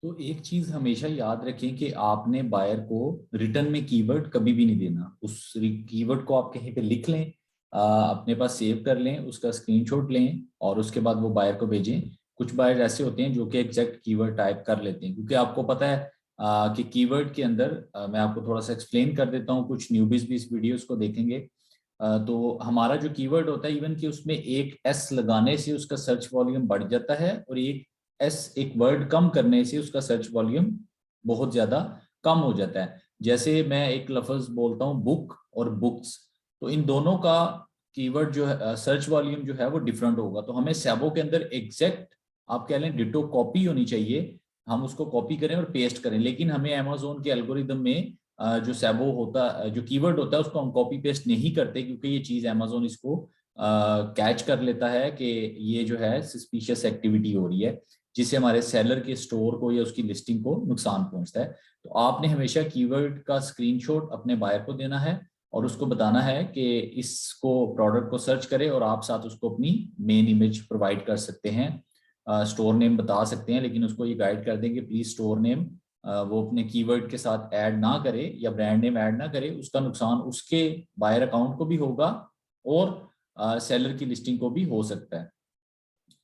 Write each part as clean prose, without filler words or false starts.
तो एक चीज हमेशा याद रखें कि आपने बायर को रिटर्न में कीवर्ड कभी भी नहीं देना। उस कीवर्ड को आप कहीं पे लिख लें, अपने पास सेव कर लें, उसका स्क्रीनशॉट लें और उसके बाद वो बायर को भेजें। कुछ बायर ऐसे होते हैं जो कि एग्जैक्ट कीवर्ड टाइप कर लेते हैं, क्योंकि आपको पता है कि कीवर्ड के अंदर मैं आपको थोड़ा सा एक्सप्लेन कर देता हूँ, कुछ न्यूबीज भी इस वीडियोस को देखेंगे। तो हमारा जो कीवर्ड होता है, इवन कि उसमें एक एस लगाने से उसका सर्च वॉल्यूम बढ़ जाता है और एक वर्ड कम करने से उसका सर्च वॉल्यूम बहुत ज्यादा कम हो जाता है। जैसे मैं एक लफ्ज बोलता हूँ बुक और बुक्स, तो इन दोनों का कीवर्ड जो है सर्च वॉल्यूम जो है वो डिफरेंट होगा। तो हमें सैबो के अंदर एग्जैक्ट आप कह लें डिटो कॉपी होनी चाहिए, हम उसको कॉपी करें और पेस्ट करें। लेकिन हमें अमेजोन के एल्गोरिदम में जो सैबो होता जो कीवर्ड होता है उसको हम कॉपी पेस्ट नहीं करते, क्योंकि ये चीज अमेजोन इसको कैच कर लेता है कि ये जो है सस्पिशियस एक्टिविटी हो रही है, जिससे हमारे सेलर के स्टोर को या उसकी लिस्टिंग को नुकसान पहुंचता है। तो आपने हमेशा कीवर्ड का स्क्रीनशॉट अपने बायर को देना है और उसको बताना है कि इसको प्रोडक्ट को सर्च करे, और आप साथ उसको अपनी मेन इमेज प्रोवाइड कर सकते हैं, स्टोर नेम बता सकते हैं, लेकिन उसको ये गाइड कर देंगे प्लीज स्टोर नेम वो अपने कीवर्ड के साथ ऐड ना करे या ब्रांड नेम ऐड ना करे। उसका नुकसान उसके बायर अकाउंट को भी होगा और सेलर की लिस्टिंग को भी हो सकता है।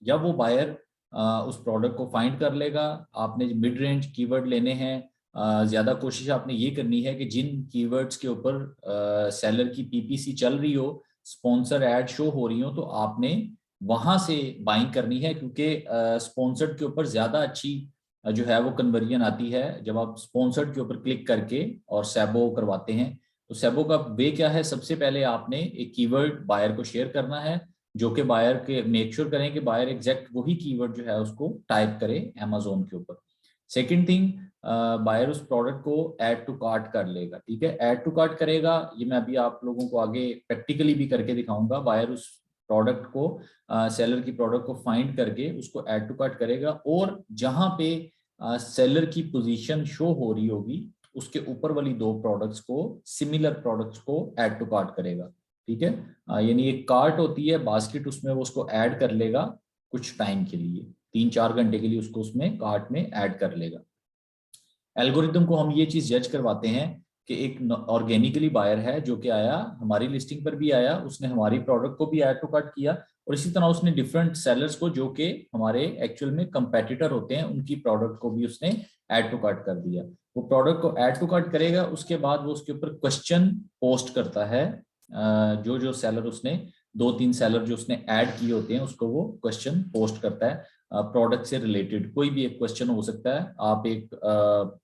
जब वो बायर उस प्रोडक्ट को फाइंड कर लेगा, आपने मिड रेंज कीवर्ड लेने हैं। ज्यादा कोशिश आपने ये करनी है कि जिन कीवर्ड्स के ऊपर सेलर की पीपीसी चल रही हो, स्पॉन्सर एड शो हो रही हो, तो आपने वहां से बाइंग करनी है, क्योंकि स्पॉन्सर्ड के ऊपर ज्यादा अच्छी जो है वो कन्वर्जन आती है जब आप स्पॉन्सर्ड के ऊपर क्लिक करके और सैबो करवाते हैं। तो सैबो का वे क्या है, सबसे पहले आपने एक कीवर्ड बायर को शेयर करना है, जो कि बायर के मेक श्योर करें कि बायर एग्जैक्ट वही कीवर्ड जो है उसको टाइप करे अमेजोन के ऊपर। सेकंड थिंग, बायर उस प्रोडक्ट को ऐड टू कार्ट कर लेगा। ठीक है, ऐड टू कार्ट करेगा, ये मैं अभी आप लोगों को आगे प्रैक्टिकली भी करके दिखाऊंगा। बायर उस प्रोडक्ट को सेलर की प्रोडक्ट को फाइंड करके उसको ऐड टू कार्ट करेगा, और जहां पे सेलर की पोजीशन शो हो रही होगी उसके ऊपर वाली दो प्रोडक्ट्स को, सिमिलर प्रोडक्ट्स को ऐड टू कार्ट करेगा। ठीक है, यानी एक कार्ट होती है बास्केट, उसमें वो उसको ऐड कर लेगा कुछ टाइम के लिए, 3-4 घंटे के लिए उसको उसमें कार्ट में ऐड कर लेगा। एल्गोरिदम को हम ये चीज जज करवाते हैं कि एक ऑर्गेनिकली बायर है जो कि आया हमारी लिस्टिंग पर भी आया, उसने हमारी प्रोडक्ट को भी ऐड टू कार्ट किया, और इसी तरह उसने डिफरेंट सेलर्स को जो कि हमारे एक्चुअल में कंपेटिटर होते हैं उनकी प्रोडक्ट को भी उसने ऐड टू कार्ट कर दिया। वो प्रोडक्ट को ऐड टू कार्ट करेगा, उसके बाद वो उसके ऊपर क्वेश्चन पोस्ट करता है। जो जो सेलर उसने 2-3 सेलर जो उसने ऐड किए होते हैं उसको वो क्वेश्चन पोस्ट करता है। प्रोडक्ट से रिलेटेड कोई भी एक क्वेश्चन हो सकता है। आप एक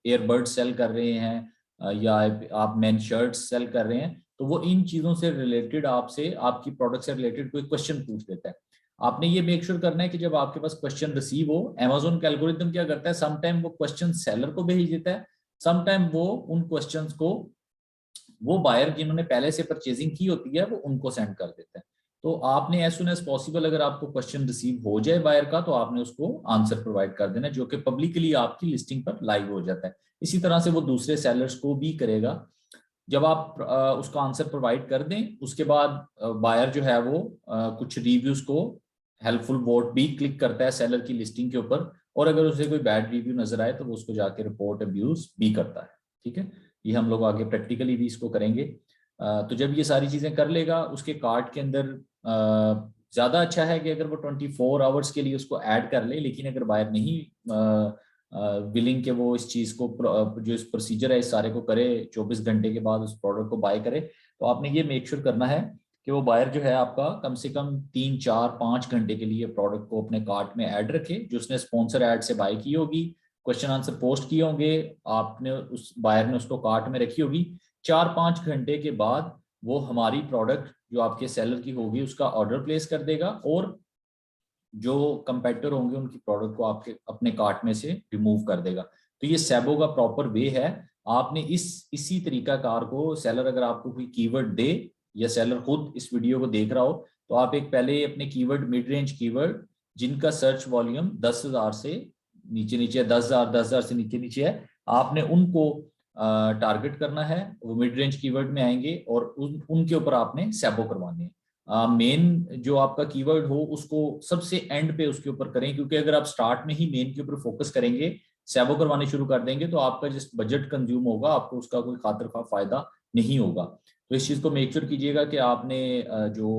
एयरबड सेल कर रहे हैं या आप मेन शर्ट सेल कर रहे हैं, तो वो इन चीजों से रिलेटेड आपसे, आपकी प्रोडक्ट से रिलेटेड कोई क्वेश्चन पूछ लेता है। आपने ये मेक श्योर करना है कि जब आपके पास क्वेश्चन रिसीव हो, अमेजोन का एल्गोरिथम क्या करता है, समटाइम वो क्वेश्चन सेलर को भेज देता है, समटाइम वो उन क्वेश्चंस को वो बायर जिन्होंने पहले से परचेजिंग की होती है वो उनको सेंड कर देता है। तो आपने एज सुन एज पॉसिबल अगर आपको क्वेश्चन रिसीव हो जाए बायर का, तो आपने उसको आंसर प्रोवाइड कर देना, जो कि पब्लिकली आपकी लिस्टिंग पर लाइव हो जाता है। इसी तरह से वो दूसरे सेलर्स को भी करेगा। जब आप उसका आंसर प्रोवाइड कर दें, उसके बाद बायर जो है वो कुछ रिव्यूज को हेल्पफुल वोट भी क्लिक करता है सेलर की लिस्टिंग के ऊपर, और अगर उसे कोई बैड रिव्यू नजर आए तो वो उसको जाके रिपोर्ट अब्यूज भी करता है। ठीक है, ये हम लोग आगे प्रैक्टिकली भी इसको करेंगे। तो जब ये सारी चीजें कर लेगा, उसके कार्ट के अंदर ज्यादा अच्छा है कि अगर वो 24 आवर्स के लिए उसको ऐड कर ले, लेकिन अगर बायर नहीं विलिंग के वो इस चीज को जो इस प्रोसीजर है इस सारे को करे, 24 घंटे के बाद उस प्रोडक्ट को बाय करे, तो आपने ये मेक श्योर करना है कि वो बायर जो है आपका कम से कम 3-4-5 घंटे के लिए प्रोडक्ट को अपने कार्ट में ऐड रखे, जो उसने स्पॉन्सर ऐड से बाय की होगी, क्वेश्चन आंसर पोस्ट किए होंगे, आपने उस बायर ने उसको कार्ट में रखी होगी। 4-5 घंटे के बाद वो हमारी प्रोडक्ट जो आपके सेलर की होगी उसका ऑर्डर प्लेस कर देगा, और जो कंपेटिटर होंगे उनकी प्रोडक्ट को आपके अपने कार्ट में से रिमूव कर देगा। तो ये सैबो का प्रॉपर वे है। आपने इसी तरीका कार को, सेलर अगर आपको कोई कीवर्ड दे या सेलर खुद इस वीडियो को देख रहा हो, तो आप एक पहले अपने कीवर्ड, मिड रेंज कीवर्ड जिनका सर्च वॉल्यूम 10,000 से नीचे नीचे है, 10,000 से नीचे नीचे है, आपने उनको टारगेट करना है। वो मिड रेंज कीवर्ड में आएंगे और उनके ऊपर आपने सैबो करवाने हैं। मेन जो आपका कीवर्ड हो उसको सबसे एंड पे उसके ऊपर करें, क्योंकि अगर आप स्टार्ट में ही मेन के ऊपर फोकस करेंगे, सैबो करवाने शुरू कर देंगे तो आपका जिस बजट कंज्यूम होगा आपको उसका कोई खातिर खा फायदा नहीं होगा। तो इस चीज को मेक श्योर कीजिएगा कि आपने जो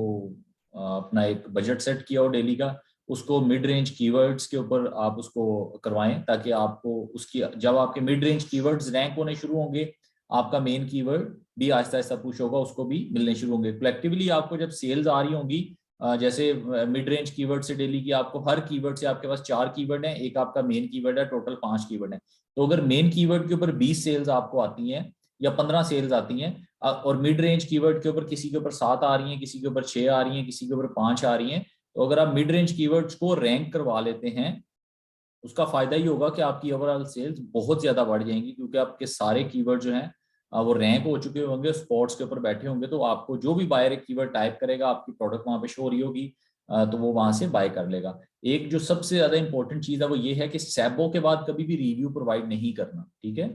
अपना एक बजट सेट किया हो डेली का, उसको मिड रेंज कीवर्ड्स के ऊपर आप उसको करवाएं, ताकि आपको उसकी जब आपके मिड रेंज कीवर्ड्स रैंक होने शुरू होंगे, आपका मेन कीवर्ड भी आहिस्ता आहिस्ता पुश होगा, उसको भी मिलने शुरू होंगे। कलेक्टिवली आपको जब सेल्स आ रही होंगी, जैसे मिड रेंज कीवर्ड से डेली की आपको हर कीवर्ड से आपके पास 4 कीवर्ड हैं, एक आपका मेन कीवर्ड है, टोटल 5 कीवर्ड है। तो अगर मेन कीवर्ड के ऊपर 20 सेल्स आपको आती हैं या 15 सेल्स आती हैं, और मिड रेंज कीवर्ड के ऊपर किसी के ऊपर 7 आ रही हैं, किसी के ऊपर 6 आ रही हैं, किसी के ऊपर 5 आ रही हैं, तो अगर आप मिड रेंज कीवर्ड्स को रैंक करवा लेते हैं, उसका फायदा ही होगा कि आपकी ओवरऑल सेल्स बहुत ज्यादा बढ़ जाएंगी, क्योंकि आपके सारे कीवर्ड जो हैं वो रैंक हो चुके होंगे, स्पॉट्स के ऊपर बैठे होंगे। तो आपको जो भी बायर एक कीवर्ड टाइप करेगा, आपकी प्रोडक्ट वहां पे शो हो रही होगी, तो वो वहां से बाय कर लेगा। एक जो सबसे ज्यादा इंपॉर्टेंट चीज है वो ये है कि सैबो के बाद कभी भी रिव्यू प्रोवाइड नहीं करना, ठीक है।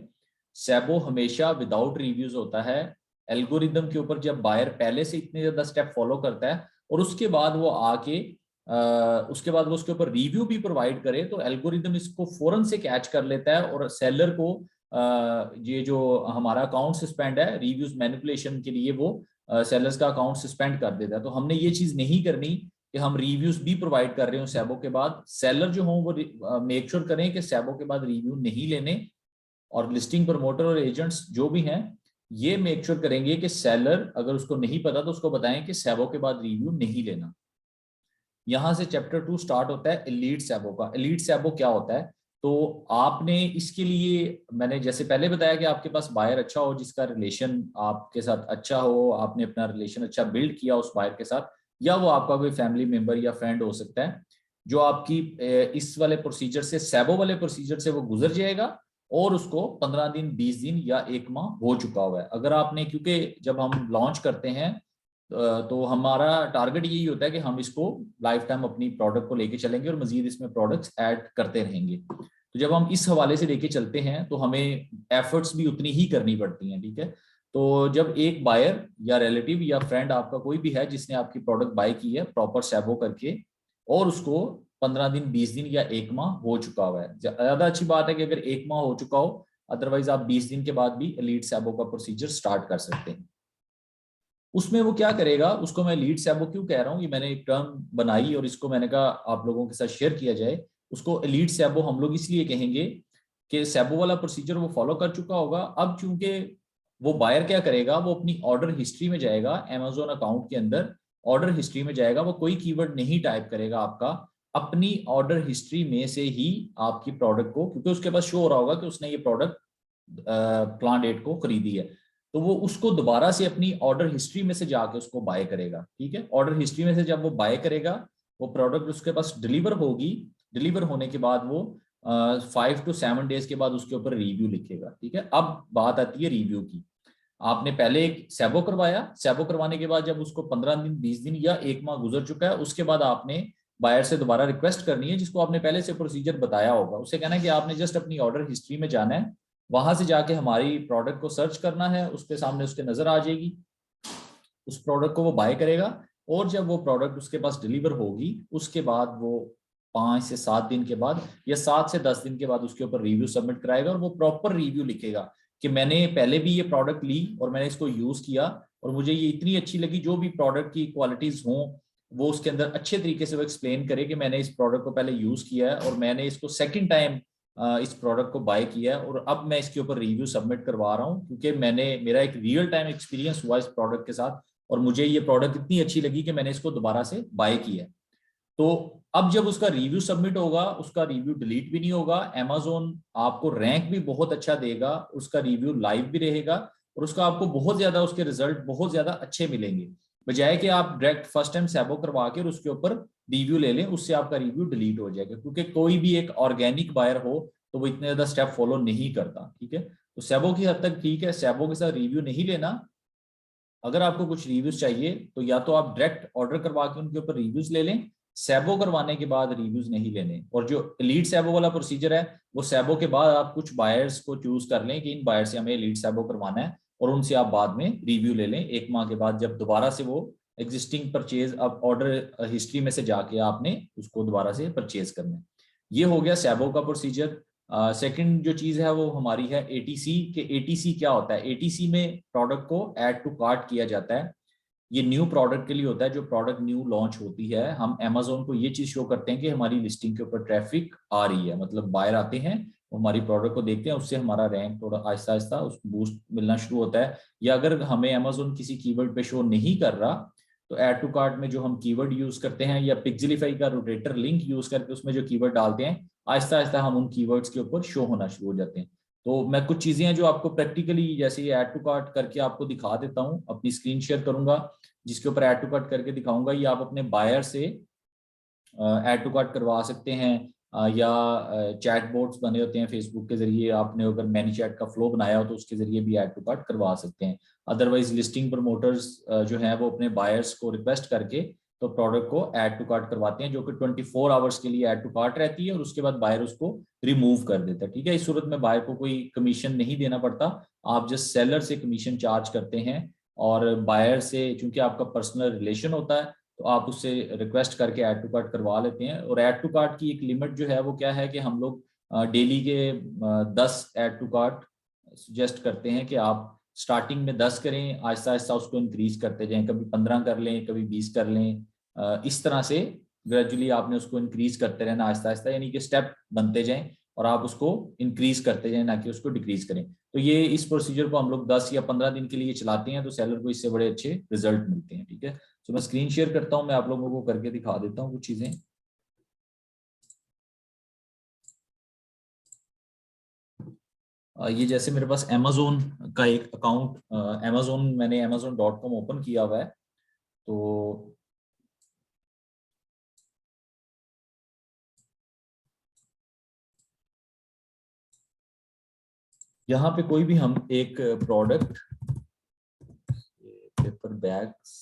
सैबो हमेशा विदाउट रिव्यूज होता है। एल्गोरिदम के ऊपर जब बायर पहले से इतने ज्यादा स्टेप फॉलो करता है और उसके बाद वो आके उसके बाद वो उसके ऊपर रिव्यू भी प्रोवाइड करे, तो एल्गोरिदम इसको फौरन से कैच कर लेता है और सेलर को ये जो हमारा अकाउंट सस्पेंड है रिव्यूज मैनिपुलेशन के लिए, वो सेलर्स का अकाउंट सस्पेंड कर देता है। तो हमने ये चीज नहीं करनी कि हम रिव्यूज भी प्रोवाइड कर रहे हो सैबो के बाद। सेलर जो हो वो मेक श्योर करें कि सैबो के बाद रिव्यू नहीं लेने, और लिस्टिंग प्रमोटर और एजेंट्स जो भी हैं ये मेक श्योर करेंगे कि सेलर अगर उसको नहीं पता तो उसको बताएं कि सैबो के बाद रिव्यू नहीं लेना। यहां से चैप्टर 2 स्टार्ट होता है एलीट सैबो का। एलीट सैबो क्या होता है? तो आपने इसके लिए, मैंने जैसे पहले बताया कि आपके पास बायर अच्छा हो, जिसका रिलेशन आपके साथ अच्छा हो, आपने अपना रिलेशन अच्छा बिल्ड किया उस बायर के साथ, या वो आपका कोई फैमिली मेंबर या फ्रेंड हो सकता है, जो आपकी इस वाले प्रोसीजर से, सैबो वाले प्रोसीजर से वो गुजर जाएगा और उसको 15 दिन, 20 दिन या 1 माह हो चुका हुआ है। अगर आपने, क्योंकि जब हम लॉन्च करते हैं तो हमारा टारगेट यही होता है कि हम इसको लाइफ टाइम अपनी प्रोडक्ट को लेके चलेंगे और मजीद इसमें प्रोडक्ट्स ऐड करते रहेंगे। तो जब हम इस हवाले से लेके चलते हैं तो हमें एफर्ट्स भी उतनी ही करनी पड़ती हैं, ठीक है। तो जब एक बायर या रिलेटिव या फ्रेंड आपका कोई भी है जिसने आपकी प्रोडक्ट बाय की है प्रॉपर सैबो करके, और उसको 15 दिन, 20 दिन या 1 माह हो चुका हुआ है, ज्यादा अच्छी बात है कि अगर 1 माह हो चुका हो, अदरवाइज आप 20 दिन के बाद भी एलीट सैबो का प्रोसीजर स्टार्ट कर सकते हैं। उसमें वो क्या करेगा, उसको मैं लीड सैबो क्यों कह रहा हूँ, ये मैंने एक टर्म बनाई और इसको मैंने कहा आप लोगों के साथ शेयर किया जाए। उसको लीड सैबो हम लोग इसलिए कहेंगे कि सैबो वाला प्रोसीजर वो फॉलो कर चुका होगा। अब चूंकि वो बायर क्या करेगा, वो अपनी ऑर्डर हिस्ट्री में जाएगा, अमेजोन अकाउंट के अंदर ऑर्डर हिस्ट्री में जाएगा, वो कोई कीवर्ड नहीं टाइप करेगा आपका, अपनी ऑर्डर हिस्ट्री में से ही आपकी प्रोडक्ट को, क्योंकि उसके पास शो हो रहा होगा कि उसने ये प्रोडक्ट प्लान डेट को खरीदी है, तो वो उसको दोबारा से अपनी ऑर्डर हिस्ट्री में से जाके उसको बाय करेगा, ठीक है। ऑर्डर हिस्ट्री में से जब वो बाय करेगा, वो प्रोडक्ट उसके पास डिलीवर होगी, डिलीवर होने के बाद वो 5 to 7 डेज के बाद उसके ऊपर रिव्यू लिखेगा, ठीक है। अब बात आती है रिव्यू की। आपने पहले एक सैबो करवाया, सैबो करवाने के बाद जब उसको 15 दिन, 20 दिन या 1 माह गुजर चुका है, उसके बाद आपने बायर से दोबारा रिक्वेस्ट करनी है, जिसको आपने पहले से प्रोसीजर बताया होगा। उससे कहना है कि आपने जस्ट अपनी ऑर्डर हिस्ट्री में जाना है, वहां से जाके हमारी प्रोडक्ट को सर्च करना है, उसके सामने उसके नजर आ जाएगी, उस प्रोडक्ट को वो बाय करेगा, और जब वो प्रोडक्ट उसके पास डिलीवर होगी उसके बाद वो 5 से 7 दिन के बाद या 7 से 10 दिन के बाद उसके ऊपर रिव्यू सबमिट कराएगा, और वो प्रॉपर रिव्यू लिखेगा कि मैंने पहले भी ये प्रोडक्ट ली और मैंने इसको यूज किया और मुझे ये इतनी अच्छी लगी। जो भी प्रोडक्ट की क्वालिटीज हों वो उसके अंदर अच्छे तरीके से वो एक्सप्लेन करे कि मैंने इस प्रोडक्ट को पहले यूज किया है और मैंने इसको सेकंड टाइम इस प्रोडक्ट को बाय किया है, और अब मैं इसके ऊपर रिव्यू सबमिट करवा रहा हूँ क्योंकि मेरा एक रियल टाइम एक्सपीरियंस हुआ इस प्रोडक्ट के साथ और मुझे ये प्रोडक्ट इतनी अच्छी लगी कि मैंने इसको दोबारा से बाय किया। तो अब जब उसका रिव्यू सबमिट होगा, उसका रिव्यू डिलीट भी नहीं होगा, अमेज़न आपको रैंक भी बहुत अच्छा देगा, उसका रिव्यू लाइव भी रहेगा और उसका आपको बहुत ज्यादा, उसके रिजल्ट बहुत ज्यादा अच्छे मिलेंगे, बजाय कि आप डायरेक्ट फर्स्ट टाइम सैबो करवा के उसके ऊपर रिव्यू ले लें, उससे आपका रिव्यू डिलीट हो जाएगा। क्योंकि कोई भी एक ऑर्गेनिक बायर हो तो वो इतने ज्यादा स्टेप फॉलो नहीं करता, ठीक है। तो सैबो की हद तक ठीक है, सैबो के साथ रिव्यू नहीं लेना। अगर आपको कुछ रिव्यूज चाहिए तो या तो आप डायरेक्ट ऑर्डर करवा के उनके ऊपर रिव्यूज ले लें, सैबो करवाने के बाद रिव्यूज नहीं लेने। और जो एलीट सैबो वाला प्रोसीजर है, वो सैबो के बाद आप कुछ बायर्स को चूज कर लें कि इन बायर से हमें एलीट सैबो करवाना है, और उनसे आप बाद में रिव्यू ले लें 1 माह के बाद, जब दोबारा से वो एग्जिस्टिंग परचेज, अब ऑर्डर हिस्ट्री में से जाके आपने उसको दोबारा से परचेज करना है। ये हो गया सैबो का प्रोसीजर। सेकंड जो चीज है वो हमारी है एटीसी के। एटीसी क्या होता है? एटीसी में प्रोडक्ट को ऐड टू कार्ट किया जाता है। ये न्यू प्रोडक्ट के लिए होता है, जो प्रोडक्ट न्यू लॉन्च होती है। हम अमेजोन को ये चीज शो करते हैं कि हमारी लिस्टिंग के ऊपर ट्रैफिक आ रही है, मतलब बायर आते हैं, वो हमारी प्रोडक्ट को देखते हैं, उससे हमारा रैंक थोड़ा आहिस्ता आहिस्ता उस बूस्ट मिलना शुरू होता है। या अगर हमें अमेजोन किसी कीवर्ड पे शो नहीं कर रहा, तो ऐड टू कार्ट में जो हम कीवर्ड यूज करते हैं या पिक्सेलिफाई का रोटेटर लिंक यूज करके उसमें जो कीवर्ड डालते हैं, आहिस्ता आहिस्ता हम उन कीवर्ड्स के ऊपर शो होना शुरू हो जाते हैं। तो मैं कुछ चीजें हैं जो आपको प्रैक्टिकली जैसे ये ऐड टू कार्ट करके आपको दिखा देता हूँ, अपनी स्क्रीन शेयर करूंगा जिसके ऊपर ऐड टू कार्ट करके दिखाऊंगा। ये आप अपने बायर से ऐड टू कार्ट करवा सकते हैं, या चैट बोट्स बने होते हैं फेसबुक के जरिए, आपने अगर मैनी चैट का फ्लो बनाया हो तो उसके जरिए भी ऐड टू कार्ट करवा सकते हैं। अदरवाइज लिस्टिंग प्रमोटर्स जो हैं वो अपने बायर्स को रिक्वेस्ट करके तो प्रोडक्ट को ऐड टू कार्ट करवाते हैं, जो कि 24 आवर्स के लिए ऐड टू कार्ट रहती है, और उसके बाद बायर उसको रिमूव कर देता है। ठीक है, इस सूरत में बायर को कोई कमीशन नहीं देना पड़ता, आप जस्ट सेलर से कमीशन चार्ज करते हैं, और बायर से चूंकि आपका पर्सनल रिलेशन होता है तो आप उससे रिक्वेस्ट करके ऐड टू कार्ट करवा लेते हैं। और ऐड टू कार्ट की एक लिमिट जो है वो क्या है कि हम लोग डेली के 10 ऐड टू कार्ट सजेस्ट करते हैं कि आप स्टार्टिंग में 10 करें, आहिस्ता आहिस्ता उसको इंक्रीज करते जाएं, कभी 15 कर लें, कभी 20 कर लें, इस तरह से ग्रेजुअली आपने उसको इंक्रीज करते रहना आहिस्ता आहिस्ता, यानी कि स्टेप बनते जाएं और आप उसको इंक्रीज करते जाएं, ना कि उसको डिक्रीज करें। तो ये इस प्रोसीजर को हम लोग 10 या 15 दिन के लिए चलाते हैं, तो सेलर को इससे बड़े अच्छे रिजल्ट मिलते हैं। ठीक है, तो मैं स्क्रीन शेयर करता हूं, मैं आप लोगों को करके दिखा देता हूं कुछ चीजें। ये जैसे मेरे पास अमेजोन का एक अकाउंट, अमेजोन मैंने amazon.com ओपन किया हुआ है। तो यहाँ पे कोई भी हम एक प्रोडक्ट, पेपर बैग्स,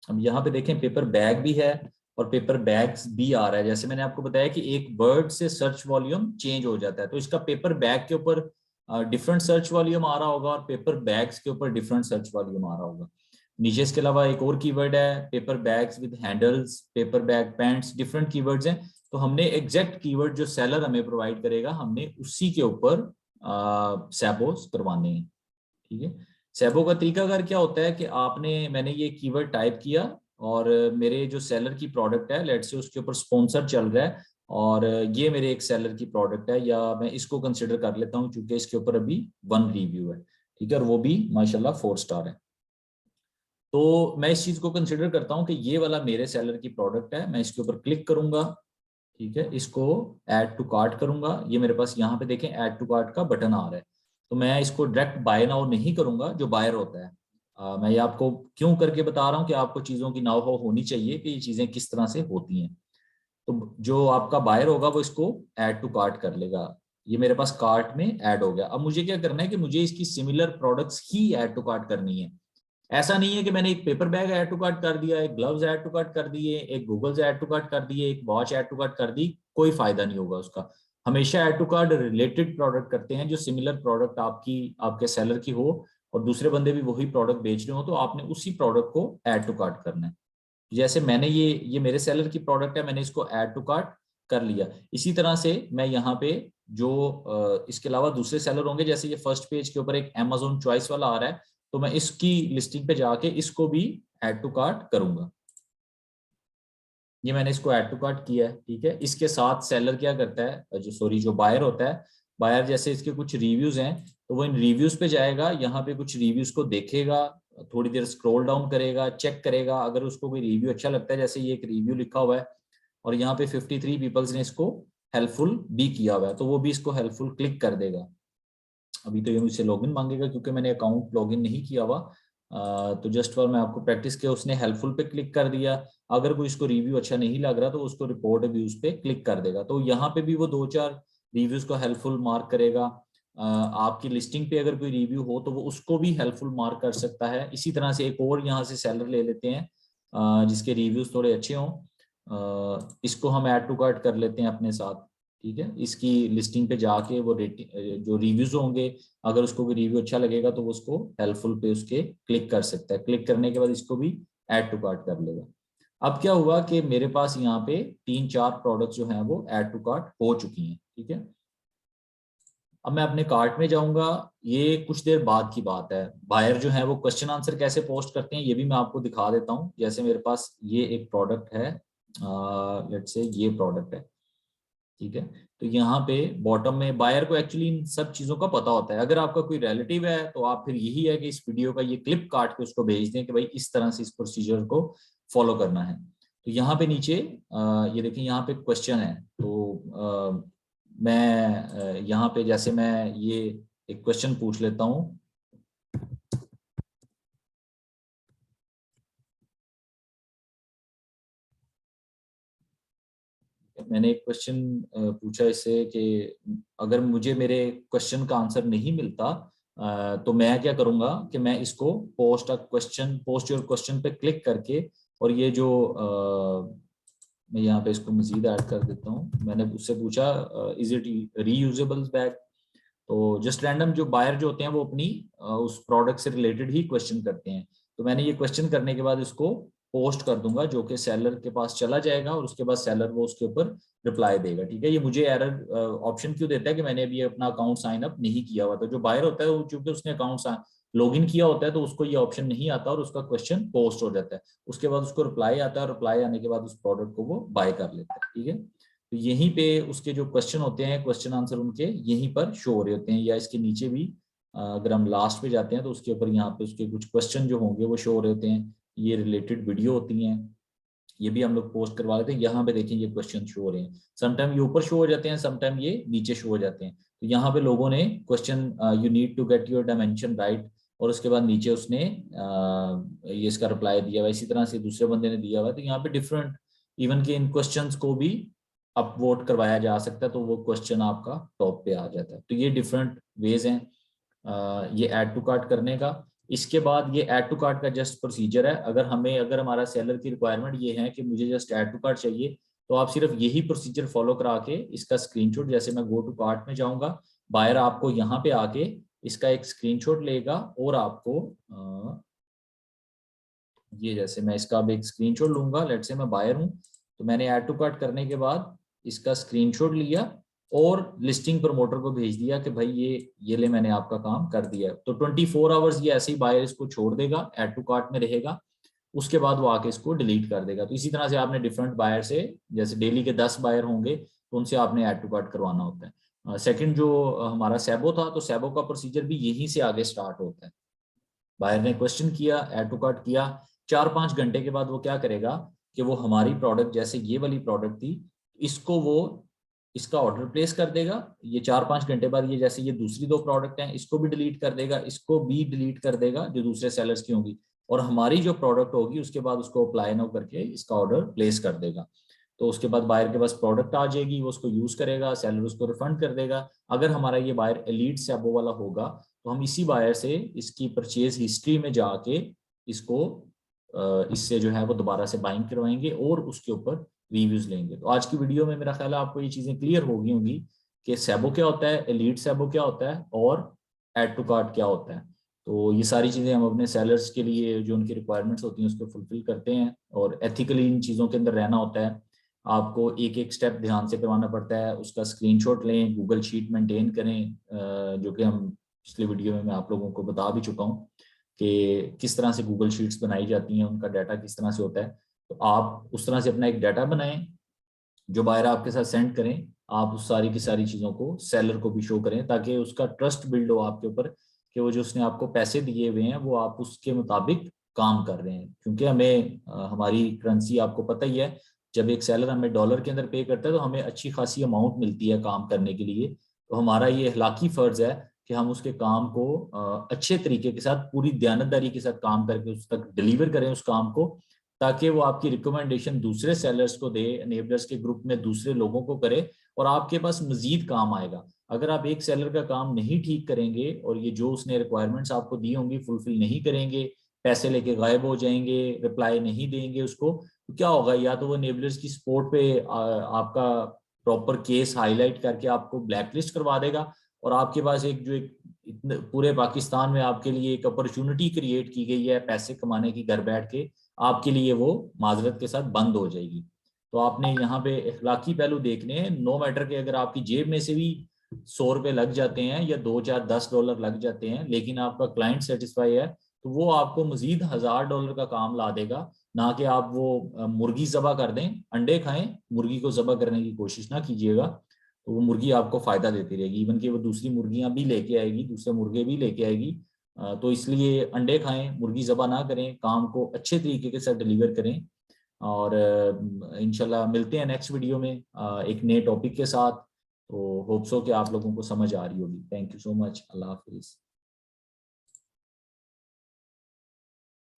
हम यहाँ पे देखें पेपर बैग भी है और पेपर बैग्स भी आ रहा है। जैसे मैंने आपको बताया कि एक वर्ड से सर्च वॉल्यूम चेंज हो जाता है, तो इसका पेपर बैग के ऊपर डिफरेंट सर्च वॉल्यूम आ रहा होगा और पेपर बैग्स के ऊपर डिफरेंट सर्च वॉल्यूम आ रहा होगा। नीचे इसके अलावा एक और कीवर्ड है paper bags with handles, paper bag pants, different keywords हैं। तो हमने एग्जैक्ट कीवर्ड जो सेलर हमें प्रोवाइड करेगा, हमने उसी के ऊपर सैबोस करवाने हैं। ठीक है, सैबो का तरीकाकार क्या होता है कि मैंने ये कीवर्ड टाइप किया और मेरे जो सेलर की प्रोडक्ट है, लेट्स से उसके ऊपर स्पॉन्सर चल रहा है, और ये मेरे एक सेलर की प्रोडक्ट है, या मैं इसको कंसिडर कर लेता हूँ क्योंकि इसके ऊपर अभी 1 रिव्यू है। ठीक है, और वो भी माशाल्लाह 4 स्टार है। तो मैं इस चीज को कंसिडर करता हूँ कि ये वाला मेरे सेलर की प्रोडक्ट है, मैं इसके ऊपर क्लिक करूंगा। ठीक है, इसको ऐड टू कार्ट करूंगा, ये मेरे पास यहाँ पे देखें ऐड टू कार्ट का बटन आ रहा है। तो मैं इसको डायरेक्ट बाय नाउ नहीं करूंगा, जो बायर होता है। मैं ये आपको क्यों करके बता रहा हूँ कि आपको चीजों की नाव होनी चाहिए कि ये चीजें किस तरह से होती हैं। तो जो आपका बायर होगा वो इसको ऐड टू कार्ट कर लेगा। ये मेरे पास कार्ट में ऐड हो गया। अब मुझे क्या करना है कि मुझे इसकी सिमिलर प्रोडक्ट्स ही ऐड टू कार्ट करनी है। ऐसा नहीं है कि मैंने एक paper bag add to cart कर दिया, एक ग्लव्स ऐड टू कार्ट कर दिए, एक गूगल्स ऐड टू कार्ट कर दिए, एक वॉच ऐड टू कार्ट कर दी, कोई फायदा नहीं होगा उसका। हमेशा add to cart related product करते हैं, जो सिमिलर प्रोडक्ट आपकी आपके सेलर की हो और दूसरे बंदे भी वही प्रोडक्ट बेच रहे हो, तो आपने उसी प्रोडक्ट को ऐड टू कार्ट करना है। जैसे मैंने ये मेरे सेलर की प्रोडक्ट है, मैंने इसको ऐड टू कार्ट कर लिया। इसी तरह से मैं यहाँ पे जो इसके अलावा दूसरे सेलर होंगे, जैसे ये फर्स्ट पेज के ऊपर एक Amazon चॉइस वाला आ रहा है, तो मैं इसकी लिस्टिंग पे जाके इसको भी ऐड टू कार्ट करूंगा। ये मैंने इसको ऐड टू कार्ट किया है। ठीक है, इसके साथ सेलर क्या करता है, जो बायर होता है, बायर जैसे इसके कुछ रिव्यूज हैं तो वो इन रिव्यूज पे जाएगा, यहाँ पे कुछ रिव्यूज को देखेगा, थोड़ी देर स्क्रॉल डाउन करेगा, चेक करेगा, अगर उसको कोई रिव्यू अच्छा लगता है, जैसे ये एक रिव्यू लिखा हुआ है और यहाँ पे 53 पीपल्स ने इसको हेल्पफुल भी किया हुआ है, तो वो भी इसको हेल्पफुल क्लिक कर देगा। अभी तो ये मुझसे लॉगिन मांगेगा क्योंकि मैंने अकाउंट लॉगिन नहीं किया हुआ। तो जस्ट फॉर मैं आपको प्रैक्टिस किया, उसने हेल्पफुल पे क्लिक कर दिया। अगर कोई इसको रिव्यू अच्छा नहीं लग रहा तो उसको रिपोर्ट व्यूज पे क्लिक कर देगा, तो यहाँ पे भी वो 2-4 रिव्यूज को हेल्पफुल मार्क करेगा। आपकी लिस्टिंग पे अगर कोई रिव्यू हो तो वो उसको भी हेल्पफुल मार्क कर सकता है। इसी तरह से एक और यहाँ से सेलर ले लेते हैं जिसके रिव्यूज थोड़े अच्छे हों, इसको हम ऐड टू कार्ट कर लेते हैं अपने साथ। ठीक है, इसकी लिस्टिंग पे जाके वो रेटिंग जो रिव्यूज होंगे, अगर उसको कोई रिव्यू अच्छा लगेगा तो वो उसको हेल्पफुल पे उसके क्लिक कर सकता है। क्लिक करने के बाद इसको भी ऐड टू कार्ट कर लेगा। अब क्या हुआ कि मेरे पास यहाँ पे 3-4 प्रोडक्ट्स जो हैं वो ऐड टू कार्ट हो चुकी हैं। ठीक है, अब मैं अपने कार्ट में जाऊंगा। ये कुछ देर बाद की बात है। बायर जो है वो क्वेश्चन आंसर कैसे पोस्ट करते हैं ये भी मैं आपको दिखा देता हूँ। जैसे मेरे पास ये एक प्रोडक्ट है, लेट्स से ये प्रोडक्ट है, ठीक है। तो यहाँ पे बॉटम में बायर को एक्चुअली इन सब चीजों का पता होता है। अगर आपका कोई रिलेटिव है तो आप फिर यही है कि इस वीडियो का ये क्लिप काट के उसको भेज दें कि भाई इस तरह से इस प्रोसीजर को फॉलो करना है। तो यहाँ पे नीचे ये देखिए यहाँ पे क्वेश्चन है। तो मैं यहाँ पे जैसे मैं ये एक क्वेश्चन पूछ लेता हूँ। मैंने एक क्वेश्चन पूछा इससे कि अगर मुझे मेरे क्वेश्चन का आंसर नहीं मिलता तो मैं क्या करूंगा कि मैं इसको पोस्ट योर क्वेश्चन पे क्लिक करके, और ये जो मैं यहाँ पे इसको मजीद ऐड कर देता हूँ। मैंने उससे पूछा इज इट रीयूजेबल बैग। तो जस्ट रैंडम जो बायर जो होते हैं वो अपनी उस प्रोडक्ट से रिलेटेड ही क्वेश्चन करते हैं। तो मैंने ये क्वेश्चन करने के बाद इसको पोस्ट कर दूंगा जो कि सेलर के पास चला जाएगा, और उसके बाद सेलर वो उसके ऊपर रिप्लाई देगा, ठीक है। ये मुझे एरर ऑप्शन क्यों देता है कि मैंने अभी अपना अकाउंट साइन अप नहीं किया हुआ। तो जो बायर होता है वो चूंकि उसने अकाउंट लॉग इन किया होता है तो उसको ये ऑप्शन नहीं आता और उसका क्वेश्चन पोस्ट हो जाता है। उसके बाद उसको रिप्लाई आता है और रिप्लाई आने के बाद उस प्रोडक्ट को वो बाय कर लेता है, ठीक है। तो यहीं पे उसके जो क्वेश्चन होते हैं, क्वेश्चन आंसर उनके यहीं पर शो हो रहे होते हैं, या इसके नीचे भी अगर हम लास्ट पे जाते हैं तो उसके ऊपर यहाँ पे उसके कुछ क्वेश्चन जो होंगे वो शो हो रहे होते हैं। ये रिलेटेड वीडियो होती हैं, ये भी हम लोग पोस्ट करवा लेते हैं। यहाँ पे देखें ये क्वेश्चन शो हो रहे हैं, समटाइम ये ऊपर शो हो जाते हैं, समटाइम ये नीचे शो हो जाते हैं। तो यहाँ पे लोगों ने question you need to get your dimension right, और उसके बाद नीचे उसने ये इसका रिप्लाई दिया हुआ, इसी तरह से दूसरे बंदे ने दिया हुआ। तो यहाँ पे डिफरेंट, इवन के इन क्वेश्चंस को भी अपवोट करवाया जा सकता है, तो वो क्वेश्चन आपका टॉप पे आ जाता है। तो ये डिफरेंट वेज हैं ये ऐड टू कार्ट करने का। इसके बाद ये ऐड टू कार्ट का जस्ट प्रोसीजर है। अगर हमारा सेलर की रिक्वायरमेंट ये है कि मुझे जस्ट ऐड टू कार्ट चाहिए, तो आप सिर्फ यही प्रोसीजर फॉलो करा के इसका स्क्रीनशॉट, जैसे मैं गो टू कार्ट में जाऊंगा, बायर आपको यहाँ पे आके इसका एक स्क्रीनशॉट लेगा और आपको ये जैसे मैं इसका अब एक स्क्रीनशॉट लूंगा। लेट्स से मैं बायर हूँ, तो मैंने ऐड टू कार्ट करने के बाद इसका स्क्रीनशॉट लिया और लिस्टिंग प्रमोटर को भेज दिया कि भाई ये ले मैंने आपका काम कर दिया। तो 24 आवर्स ये ऐसे ही बायर इसको छोड़ देगा, ऐड टू कार्ट में रहेगा, उसके बाद वो आके इसको डिलीट कर देगा। तो इसी तरह से आपने डिफरेंट बायर से, जैसे डेली के 10 बायर होंगे तो उनसे आपने ऐड टू कार्ट करवाना होता है। सेकंड जो हमारा सैबो था, तो सैबो का प्रोसीजर भी यहीं से आगे स्टार्ट होता है। बायर ने क्वेश्चन किया, ऐड टू कार्ट किया, 4-5 घंटे के बाद वो क्या करेगा कि वो हमारी प्रोडक्ट, जैसे ये वाली प्रोडक्ट थी, इसको वो इसका ऑर्डर प्लेस कर देगा। ये 4-5 घंटे बाद ये जैसे ये दूसरी 2 प्रोडक्ट हैं इसको भी डिलीट कर देगा, इसको भी डिलीट कर देगा जो दूसरे सेलर्स की होंगी, और हमारी जो प्रोडक्ट होगी उसके बाद उसको अप्लाई नाउ करके इसका ऑर्डर प्लेस कर देगा। तो उसके बाद बायर के पास प्रोडक्ट आ जाएगी, वो उसको यूज करेगा, सेलर उसको रिफंड कर देगा। अगर हमारा ये बायर एलीट से अबो वाला होगा तो हम इसी बायर से इसकी परचेज हिस्ट्री में जाके इसको इससे जो है वो दोबारा से बाइंग करवाएंगे और उसके ऊपर रिव्यूज लेंगे। तो आज की वीडियो में मेरा ख्याल है आपको ये चीजें क्लियर हो गई होंगी कि सैबो क्या होता है, एलीट सैबो क्या होता है, और ऐड टू कार्ट क्या होता है। तो ये सारी चीजें हम अपने सेलर्स के लिए जो उनकी रिक्वायरमेंट्स होती हैं उसको फुलफिल करते हैं, और एथिकली इन चीजों के अंदर रहना होता है। आपको एक एक स्टेप ध्यान से करवाना पड़ता है, उसका स्क्रीनशॉट लें, गूगल शीट मेंटेन करें, जो कि हम पिछले वीडियो में मैं आप लोगों को बता भी चुका हूँ कि किस तरह से गूगल शीट्स बनाई जाती हैं, उनका डाटा किस तरह से होता है। तो आप उस तरह से अपना एक डाटा बनाएं, जो बायर आपके साथ सेंड करें आप उस सारी की सारी चीज़ों को सेलर को भी शो करें, ताकि उसका ट्रस्ट बिल्ड हो आपके ऊपर कि वो जो उसने आपको पैसे दिए हुए हैं वो आप उसके मुताबिक काम कर रहे हैं। क्योंकि हमें हमारी करेंसी आपको पता ही है, जब एक सेलर हमें डॉलर के अंदर पे करता है तो हमें अच्छी खासी अमाउंट मिलती है काम करने के लिए। तो हमारा ये अखलाकी फर्ज है कि हम उसके काम को अच्छे तरीके के साथ, पूरी दयानतदारी के साथ काम करके उस तक डिलीवर करें उस काम को, ताकि वो आपकी रिकमेंडेशन दूसरे सेलर्स को दे, एनेबलर्स के ग्रुप में दूसरे लोगों को करे, और आपके पास मजीद काम आएगा। अगर आप एक सेलर का काम नहीं ठीक करेंगे और ये जो उसने रिक्वायरमेंट्स आपको दी होंगी फुलफिल नहीं करेंगे, पैसे लेके गायब हो जाएंगे, रिप्लाई नहीं देंगे उसको, तो क्या होगा, या तो वो एनेबलर्स की सपोर्ट पे आपका प्रॉपर केस हाईलाइट करके आपको ब्लैकलिस्ट करवा देगा, और आपके पास एक इतने पूरे पाकिस्तान में आपके लिए एक अपॉर्चुनिटी क्रिएट की गई है पैसे कमाने की, घर बैठ के आपके लिए वो माजरत के साथ बंद हो जाएगी। तो आपने यहाँ पे अखलाकी पहलू देखने हैं, नो मैटर के अगर आपकी जेब में से भी 100 रुपए लग जाते हैं या 2 4 10 डॉलर लग जाते हैं, लेकिन आपका क्लाइंट सेटिस्फाई है तो वो आपको मजीद $1000 का काम ला देगा। ना कि आप वो मुर्गी ज़बह कर दें, अंडे खाएं, मुर्गी को ज़बह करने की कोशिश ना कीजिएगा। तो वो मुर्गी आपको फायदा देती रहेगी, इवन कि वो दूसरी मुर्गियां भी लेके आएगी, दूसरे मुर्गे भी लेके आएगी। तो इसलिए अंडे खाएं, मुर्गी ज़बह ना करें, काम को अच्छे तरीके के साथ डिलीवर करें। और इंशाल्लाह मिलते हैं नेक्स्ट वीडियो में एक नए टॉपिक के साथ। तो होप्स हो कि आप लोगों को समझ आ रही होगी। Thank you so much. Allah Hafiz.